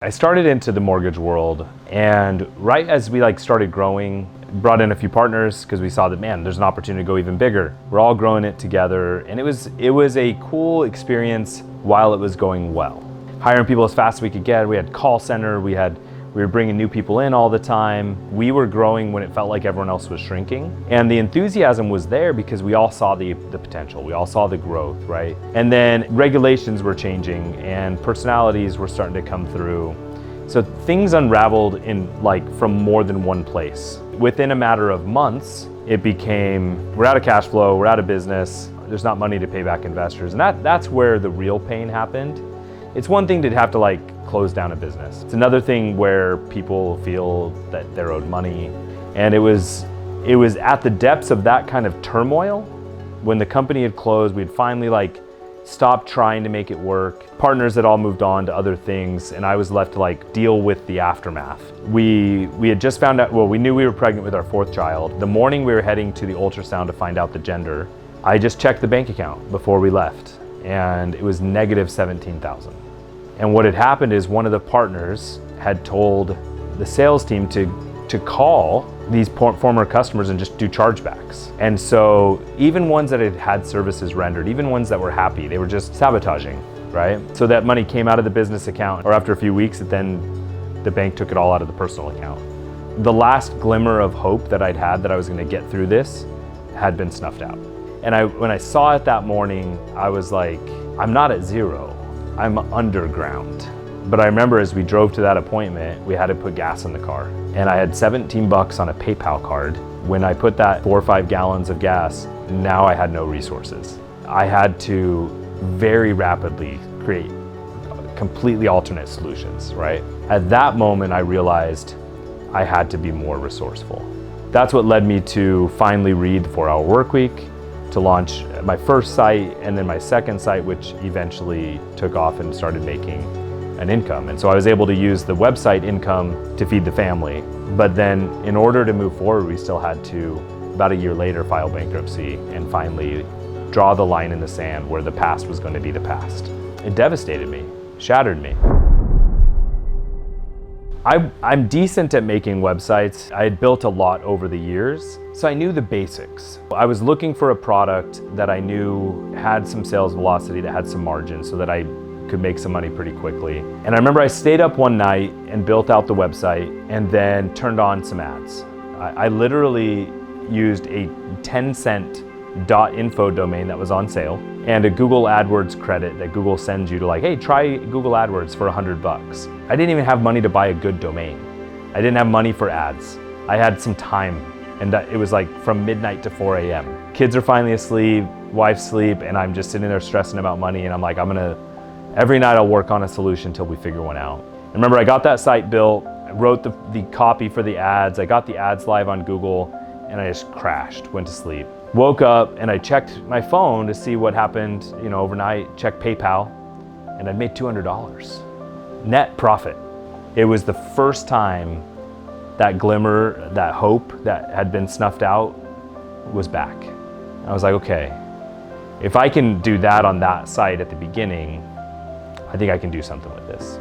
I started into the mortgage world, and right as we started growing, brought in a few partners because we saw that, man, there's an opportunity to go even bigger. We're all growing it together, and it was a cool experience while it was going well. Hiring people as fast as we could get. We had call center, we were bringing new people in all the time. We were growing when it felt like everyone else was shrinking. And the enthusiasm was there because we all saw the potential. We all saw the growth, right? And then regulations were changing and personalities were starting to come through. So things unraveled from more than one place. Within a matter of months, it became, we're out of cash flow, we're out of business, there's not money to pay back investors. And that's where the real pain happened. It's one thing to have to close down a business. It's another thing where people feel that they're owed money. And it was at the depths of that kind of turmoil when the company had closed, we'd finally stopped trying to make it work. Partners had all moved on to other things, and I was left to deal with the aftermath. We had just found out, we knew we were pregnant with our fourth child. The morning we were heading to the ultrasound to find out the gender, I just checked the bank account before we left, and it was negative 17,000. And what had happened is one of the partners had told the sales team to call these former customers and just do chargebacks. And so even ones that had had services rendered, even ones that were happy, they were just sabotaging, right? So that money came out of the business account, or after a few weeks, then the bank took it all out of the personal account. The last glimmer of hope that I'd had that I was gonna get through this had been snuffed out. And when I saw it that morning, I was like, I'm not at zero. I'm underground. But I remember as we drove to that appointment, we had to put gas in the car. And I had 17 bucks on a PayPal card. When I put that 4 or 5 gallons of gas, now I had no resources. I had to very rapidly create completely alternate solutions, right? At that moment, I realized I had to be more resourceful. That's what led me to finally read The 4 Hour Workweek, to launch my first site and then my second site, which eventually took off and started making an income. And so I was able to use the website income to feed the family. But then in order to move forward, we still had to, about a year later, file bankruptcy and finally draw the line in the sand where the past was going to be the past. It devastated me, shattered me. I'm decent at making websites. I had built a lot over the years, so I knew the basics. I was looking for a product that I knew had some sales velocity, that had some margin, so that I could make some money pretty quickly. And I remember I stayed up one night and built out the website and then turned on some ads. I literally used a 10-cent .info domain that was on sale and a Google AdWords credit that Google sends you to hey, try Google AdWords for $100. I didn't even have money to buy a good domain. I didn't have money for ads. I had some time, and it was from midnight to 4 a.m. Kids are finally asleep, wife's asleep, and I'm just sitting there stressing about money, and I'm every night I'll work on a solution until we figure one out. I remember I got that site built, I wrote the copy for the ads, I got the ads live on Google, and I just crashed, went to sleep. Woke up and I checked my phone to see what happened, overnight, checked PayPal, and I'd made $200. Net profit. It was the first time that glimmer, that hope that had been snuffed out was back. I was like, okay, if I can do that on that site at the beginning, I think I can do something with this.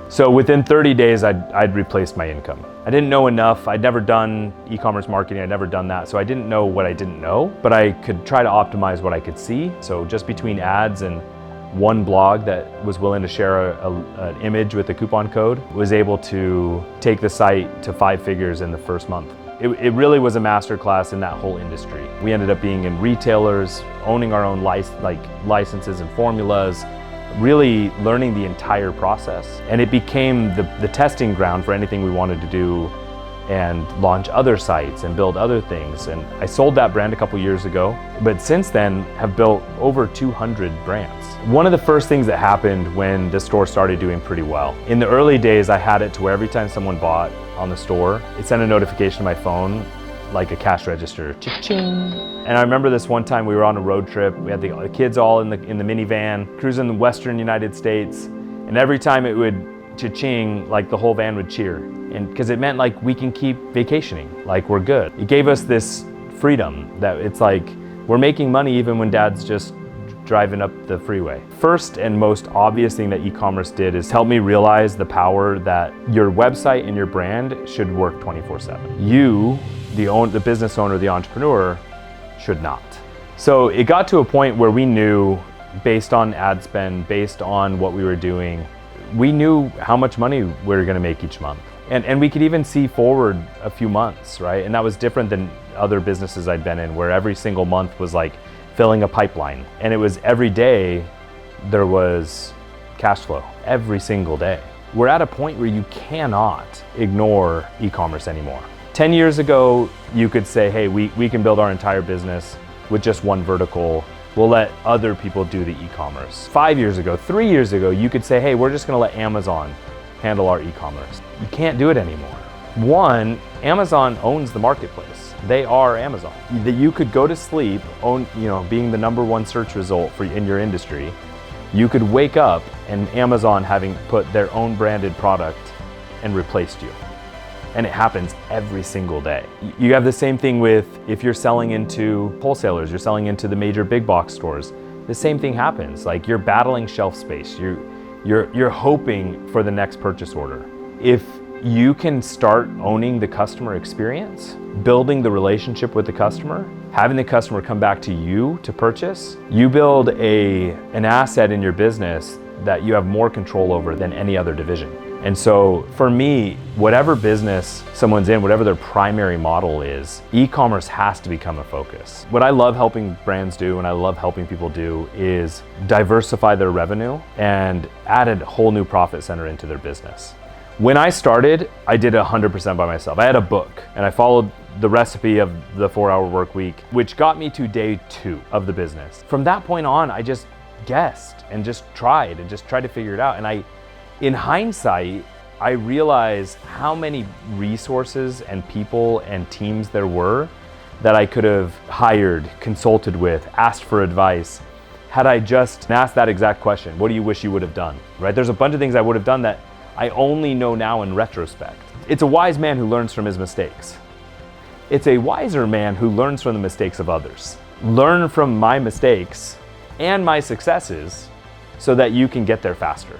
So within 30 days, I'd replaced my income. I didn't know enough. I'd never done e-commerce marketing. I'd never done that. So I didn't know what I didn't know, but I could try to optimize what I could see. So just between ads and one blog that was willing to share an image with a coupon code, was able to take the site to 5 figures in the first month. It really was a masterclass in that whole industry. We ended up being in retailers, owning our own licenses and formulas, really learning the entire process. And it became the testing ground for anything we wanted to do and launch other sites and build other things. And I sold that brand a couple years ago, but since then have built over 200 brands. One of the first things that happened when the store started doing pretty well, in the early days I had it to where every time someone bought on the store, it sent a notification to my phone, like a cash register, cha-ching. And I remember this one time we were on a road trip. We had the kids all in the minivan, cruising the western United States. And every time it would cha-ching, the whole van would cheer. And because it meant we can keep vacationing, we're good. It gave us this freedom that it's we're making money even when dad's just driving up the freeway. First and most obvious thing that e-commerce did is help me realize the power that your website and your brand should work 24/7. You, the business owner, the entrepreneur, should not. So it got to a point where we knew, based on ad spend, based on what we were doing, we knew how much money we were going to make each month. And we could even see forward a few months, right? And that was different than other businesses I'd been in, where every single month was like filling a pipeline. And it was every day there was cash flow, every single day. We're at a point where you cannot ignore e-commerce anymore. 10 years ago, you could say, hey, we can build our entire business with just one vertical. We'll let other people do the e-commerce. 5 years ago, 3 years ago, you could say, hey, we're just gonna let Amazon handle our e-commerce. You can't do it anymore. One, Amazon owns the marketplace. They are Amazon. That you could go to sleep, being the #1 search result in your industry. You could wake up and Amazon having put their own branded product and replaced you. And it happens every single day. You have the same thing with if you're selling into wholesalers, you're selling into the major big box stores. The same thing happens. Like, you're battling shelf space. You're hoping for the next purchase order. If you can start owning the customer experience, building the relationship with the customer, having the customer come back to you to purchase, you build an asset in your business that you have more control over than any other division. And so for me, whatever business someone's in, whatever their primary model is, e-commerce has to become a focus. What I love helping brands do and I love helping people do is diversify their revenue and add a whole new profit center into their business. When I started, I did 100% by myself. I had a book and I followed the recipe of the 4-hour work week, which got me to day 2 of the business. From that point on, I just guessed and just tried to figure it out. And in hindsight, I realized how many resources and people and teams there were that I could have hired, consulted with, asked for advice, had I just asked that exact question. What do you wish you would have done? Right? There's a bunch of things I would have done that I only know now in retrospect. It's a wise man who learns from his mistakes. It's a wiser man who learns from the mistakes of others. Learn from my mistakes and my successes so that you can get there faster.